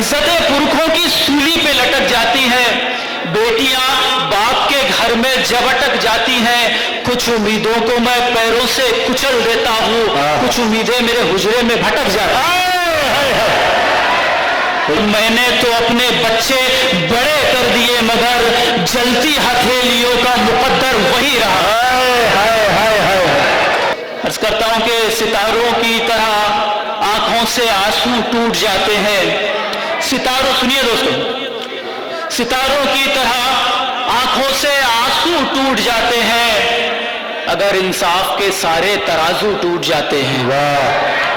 इज्जतें पुरखों की सूली पे लटक जाती हैं, बेटियां बाप के घर में जब अटक जाती हैं, कुछ उम्मीदों को मैं पैरों से कुचल देता हूँ, कुछ उम्मीदें मेरे हुजरे में भटक जाती हैं। मैंने तो अपने बच्चे बड़े कर दिए मगर जलती हथेलियों का मुकद्दर वही रहा। अर्ज करता हूं कि सितारों की तरह आंखों से आंसू टूट जाते हैं। सितारों, सुनिए दोस्तों, सितारों की तरह आंखों से आंसू टूट जाते हैं अगर इंसाफ के सारे तराजू टूट जाते हैं। वाह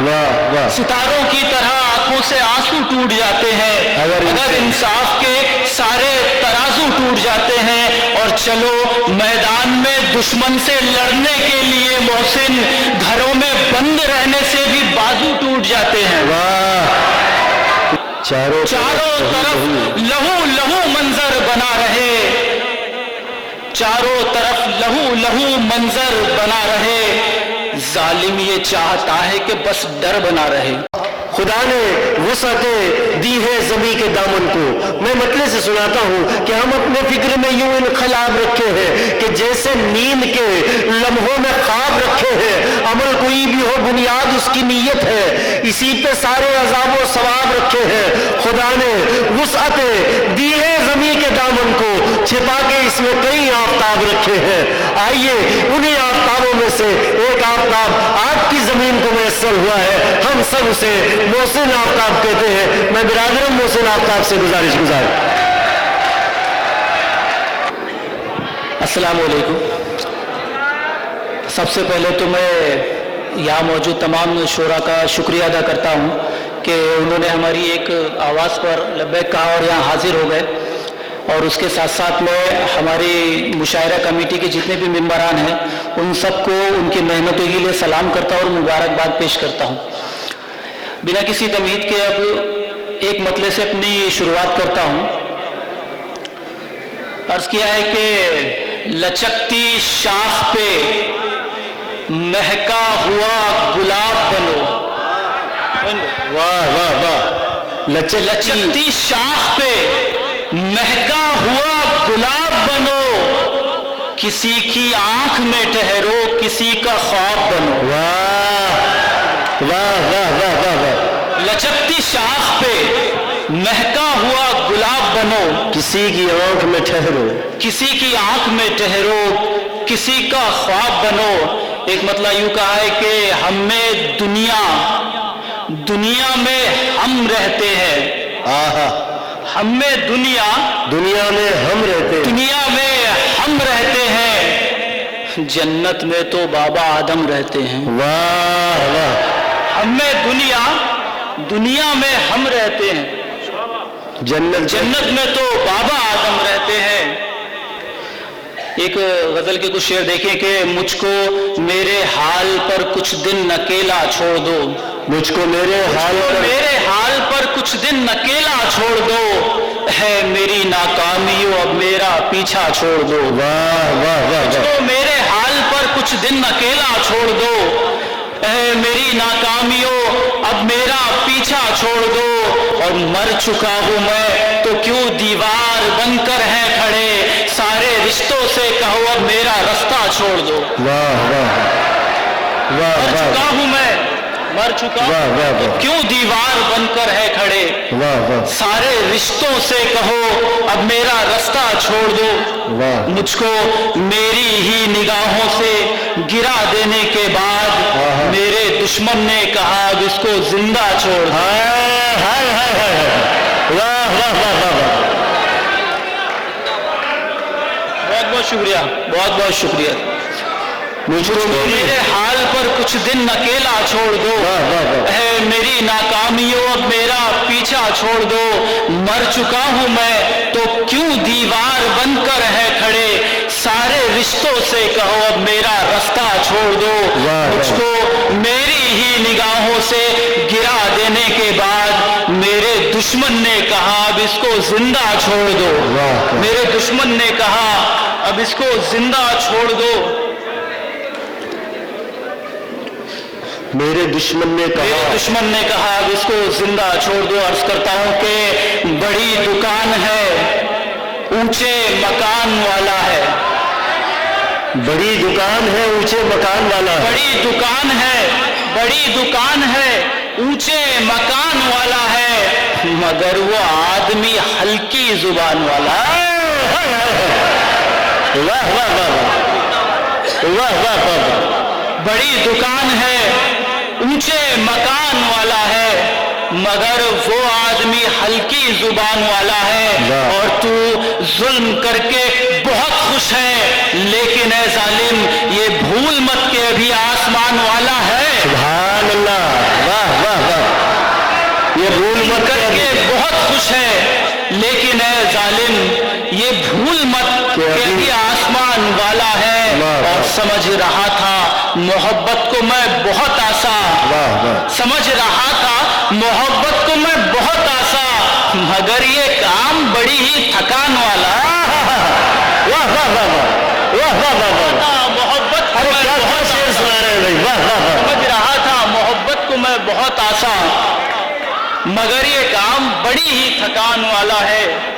वाह वाह। सितारों की तरह आंखों से आंसू टूट जाते हैं अगर इंसाफ के सारे तराजू टूट जाते हैं। और चलो मैदान में दुश्मन से लड़ने के लिए मोहसिन, घरों में बंद रहने से भी बाजू टूट जाते हैं। वाह। चारों तरफ लहू लहू मंजर बना रहे, चारों तरफ लहू लहू मंजर बना रहे, जालिम ये चाहता है कि बस डर बना रहे। खुदा ने वुसअतें दी है ज़मीं के दामन को। मैं मतलब से सुनाता हूँ कि हम अपने फिक्र में यूं इनखलाब रखे हैं कि जैसे नींद के लम्हों में ख्वाब रखे हैं। अमल कोई भी हो बुनियाद उसकी नीयत है, इसी पे सारे अज़ाब व सवाब रखे हैं। खुदा ने वुसअतें दी है ज़मीं के दामन को, छिपा के इसमें कई आफ्ताब रखे हैं। आइए उन्हीं आफ्ताबों में से एक आफ्ताब आपकी ज़मीन को मैसर हुआ है, हम सब उसे मोहसिन आफ्ताब कहते हैं। मैं बिरादर मोहसिन आफ्ताब से गुजारिश अस्सलाम वालेकुम। सबसे पहले तो मैं यहाँ मौजूद तमाम शोरा का शुक्रिया अदा करता हूँ कि उन्होंने हमारी एक आवाज़ पर लब्बैक कहा और यहाँ हाजिर हो गए। और उसके साथ साथ मैं हमारी मुशायरा कमेटी के जितने भी मेंबरान हैं उन सबको उनकी मेहनतों के लिए सलाम करता हूँ और मुबारकबाद पेश करता हूँ। बिना किसी तमहीद के अब एक मतले से अपनी शुरुआत करता हूँ। अर्ज किया है कि लचकती शाख पे महका हुआ गुलाब बनो। वाह वाह वाह। लचकती शाख पे महका हुआ गुलाब बनो, किसी की आंख में ठहरो, किसी का ख्वाब बनो। वाह वाह वाह वाह वाह वाह। लचकती शाख पे महका हुआ गुलाब बनो, किसी की आंख में ठहरो, किसी की आंख में ठहरो, किसी का ख्वाब बनो। एक मतलब यूं कहा है कि हमें दुनिया में हम रहते हैं। आहा। हमें दुनिया में हम रहते हैं, दुनिया में हम रहते हैं, जन्नत में तो बाबा आदम रहते हैं। वाह वाह। हमें दुनिया में हम रहते हैं, जन्नत में तो बाबा आदम रहते हैं। एक गजल के कुछ शेर देखें कि मुझको मेरे हाल पर कुछ दिन अकेला छोड़ दो, मुझको मेरे हाल पर कुछ दिन अकेला छोड़ दो, है मेरी नाकामियों अब मेरा पीछा छोड़ दो। वाह वाह वाह। मुझको मेरे हाल पर कुछ दिन अकेला छोड़ दो, है मेरी नाकामियों अब मेरा पीछा छोड़ दो। और मर चुका हूँ मैं तो क्यों दीवार बनकर है खड़े, सारे रिश्तों से कहो अब मेरा रास्ता छोड़ दो। वाह वाह वाह। मर चुका हूँ मैं, मर चुका तो क्यों दीवार बनकर है खड़े, वाह वाह। सारे रिश्तों से कहो अब मेरा रास्ता छोड़ दो। वाह। मुझको मेरी ही निगाहों से गिरा देने के बाद मेरे दुश्मन ने कहा अब इसको जिंदा छोड़। हाय हाय हाय हाय। वाह वाह वाह वाह। बहुत बहुत शुक्रिया, बहुत बहुत शुक्रिया। मुझको मेरे हाल पर कुछ दिन अकेला छोड़ दो, है मेरी नाकामियों अब मेरा पीछा छोड़ दो। मर चुका हूँ मैं तो क्यों दीवार बनकर है खड़े, सारे रिश्तों से कहो अब मेरा रास्ता छोड़ दो। मुझको मेरी ही निगाहों से गिरा देने के बाद मेरे दुश्मन ने कहा अब इसको जिंदा छोड़ दो। मेरे दुश्मन ने कहा अब इसको जिंदा छोड़ दो। मेरे दुश्मन ने मेरे कहा, दुश्मन ने कहा अब इसको जिंदा छोड़ दो। अर्ज करता हूं कि बड़ी दुकान है, ऊंचे मकान वाला है। बड़ी दुकान है, ऊंचे मकान वाला है। बड़ी दुकान है, बड़ी दुकान है, ऊंचे मकान वाला है, मगर वो आदमी हल्की जुबान वाला है। वाह वाह वाह वाह वाह वाह। बड़ी दुकान है, ऊंचे मकान वाला है, मगर वो आदमी हल्की जुबान वाला है। और तू जुल्म करके बहुत खुश है, लेकिन ऐ जालिम ये भूल मत के अभी आसमान वाला है। सुभान अल्लाह, वाह वाह वाह। ये भूल मत करके बहुत खुश है, लेकिन ऐ जालिम ये भूल मत के अभी आसमान वाला है। और समझ रहा था मोहब्बत को मैं बहुत आसान, समझ रहा था मोहब्बत को मैं बहुत आसान, मगर ये काम बड़ी ही थकान वाला। वाह वाह वाह वाह वाह वाह वाह। मोहब्बत को अरे मैं क्या बहुत शेर सुना रहे हैं भाई, वाह वाह वाह। समझ रहा था मोहब्बत को मैं बहुत आसान, मगर ये काम बड़ी ही थकान वाला है।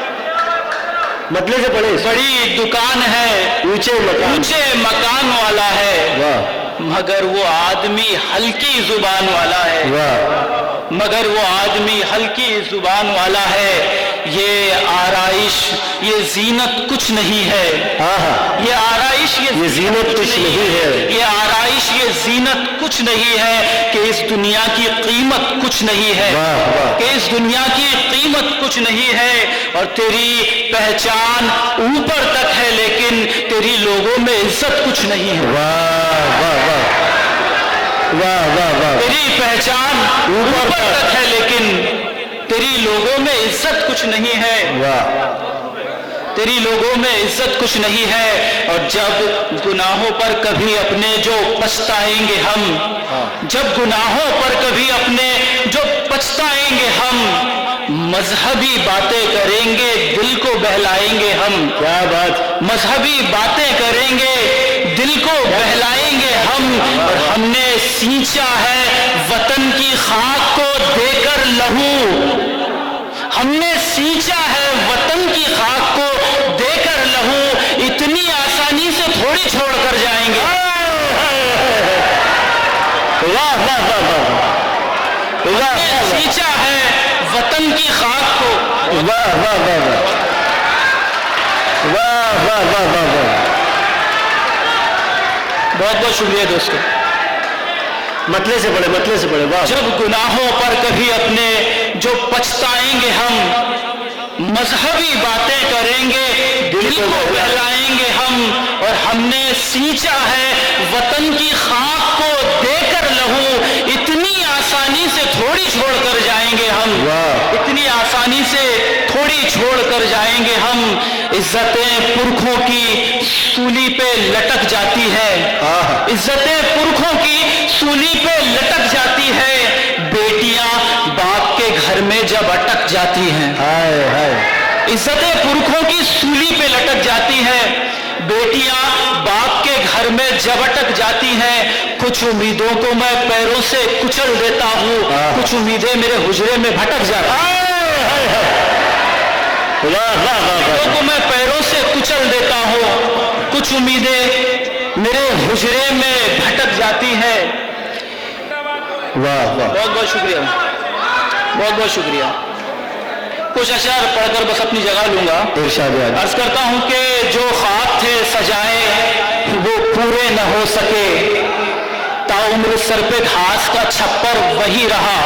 मतलब से पढ़े, बड़ी दुकान है, ऊंचे मकान वाला है, वाह, मगर वो आदमी हल्की जुबान वाला है। वाह, मगर वो आदमी हल्की जुबान वाला है। ये आराइश, ये जीनत कुछ नहीं है। ये आराइश, ये जीनत कुछ नहीं है। ये आराइश, ये जीनत कुछ नहीं है कि इस दुनिया की कीमत कुछ नहीं है। कि इस दुनिया की कीमत कुछ नहीं है। और तेरी पहचान ऊपर तक है, लेकिन तेरी लोगों में इज्जत कुछ नहीं है। वाह वाह वाह वाह वाह वाह। तेरी पहचान ऊपर तक है, लेकिन तेरी लोगों में इज्जत कुछ नहीं है। वाह, तेरी लोगों में इज्जत कुछ नहीं है। और जब गुनाहों पर कभी अपने जो पछताएंगे हम, जब गुनाहों पर कभी अपने जो पछताएंगे हम, मजहबी बातें करेंगे, दिल को बहलाएंगे हम। क्या बात, मजहबी बातें करेंगे, दिल को बहलाएंगे हम। और हमने सींचा है वतन की खाक को देकर लहू, हमने सींचा है वतन की खाक को देकर लहू, इतनी आसानी से थोड़ी छोड़ कर जाएंगे। वाह वाह वाह वाह, सींचा है वतन की खाक को। वाह वाह वाह वाह वाह वाह वाह वाह। बहुत बहुत शुक्रिया दोस्तों। मतले से पढ़े वाह। जब गुनाहों पर कभी अपने जो पछताएंगे हम, मजहबी बातें करेंगे, दिल को बहलाएंगे हम। और हमने सींचा है वतन की खाक को देकर लहू, इतनी आसानी से थोड़ी छोड़ कर जाएंगे हम। इतनी आसानी से थोड़ी छोड़ कर जाएंगे हम। इज्जतें पुरखों की सूली पे लटक जाती है, इज्जतें पुरखों की सूली पे लटक जाती है। बेटियां बाप के घर में जब अटक जाती हैं, इज्जतें पुरखों की सूली पे लटक जाती है। बेटियां बाप के घर में जब अटक जाती हैं, कुछ उम्मीदों को मैं पैरों से कुचल देता हूँ, कुछ उम्मीदें मेरे हुजरे में भटक जाती हैं। उम्मीदों को मैं पैरों से कुचल देता हूँ, कुछ उम्मीदें मेरे हुजरे में भटक जाती हैं। वाह वाह, बहुत बहुत शुक्रिया, बहुत बहुत शुक्रिया। कुछ अशआर पढ़कर बस अपनी जगह लूंगा। अर्ज करता हूं कि जो ख्वाब थे सजाए वो पूरे न हो सके, ताउम्र सर पे घास का छप्पर वही रहा।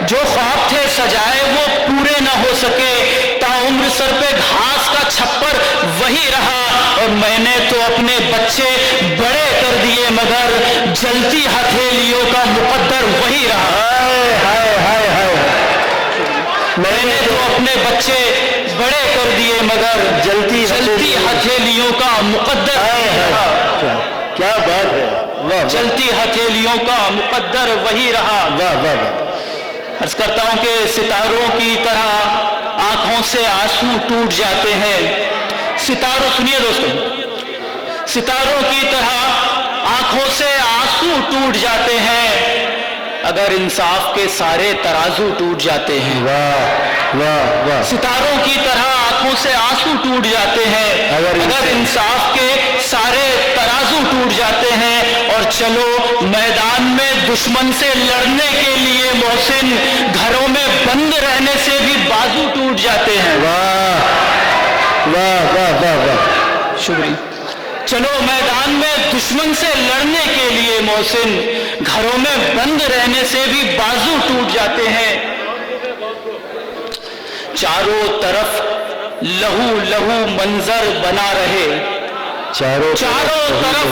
जो ख्वाब थे सजाए वो पूरे न हो सके, ताउम्र सर पे घास का छप्पर वही रहा। और मैंने तो अपने बच्चे बड़े कर दिए, मगर जलती हथेलियों का मुकद्दर वही रहा। मैंने तो अपने बच्चे बड़े कर दिए, मगर जलती हथेलियों का मुकद्दर वही रहा। क्या बात है, जलती हथेलियों का मुकद्दर वही रहा। वाह वाह। अर्ज करता हूं कि सितारों की तरह आंखों से आंसू टूट जाते हैं। सितारों, सुनिए दोस्तों, सितारों की तरह आंखों से आंसू टूट जाते हैं अगर इंसाफ के सारे तराजू टूट जाते हैं। वाह वाह वाह। सितारों की तरह आंखों से आंसू टूट जाते हैं अगर इंसाफ के सारे तराजू टूट जाते हैं। और चलो मैदान में दुश्मन से लड़ने के लिए मोहसिन, घरों में बंद रहने से भी बाजू टूट जाते हैं। वाह वाह वाह वाह वाह। शुक्रिया। चलो मैदान में दुश्मन से लड़ने के लिए मोहसिन, घरों में बंद रहने से भी बाजू टूट जाते हैं। चारों तरफ लहू लहू मंजर बना रहे, चारों तरफ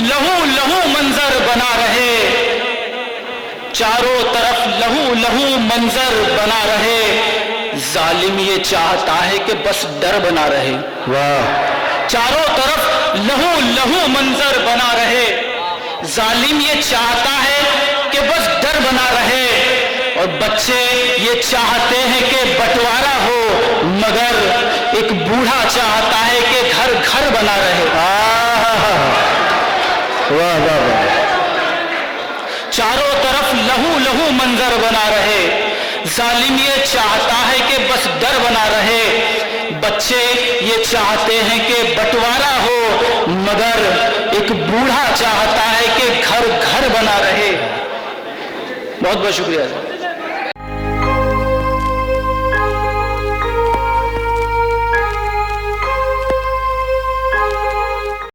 लहू लहू मंजर बना रहे, चारों तरफ लहू लहू मंजर बना रहे। जालिम ये चाहता है कि बस डर बना रहे। वाह। चारों तरफ लहू लहू मंजर बना रहे, जालिम ये चाहता है कि बस डर बना रहे। और बच्चे ये चाहते हैं कि बंटवारा हो, मगर एक बूढ़ा चाहता है कि घर घर बना रहे। वाह वाह वाह। चारों तरफ लहू लहू मंजर बना रहे, जालिम ये चाहता है कि बस डर बना रहे। बच्चे ये चाहते हैं कि बंटवारा हो, मगर एक बूढ़ा चाहता है कि घर घर बना रहे। बहुत बहुत शुक्रिया।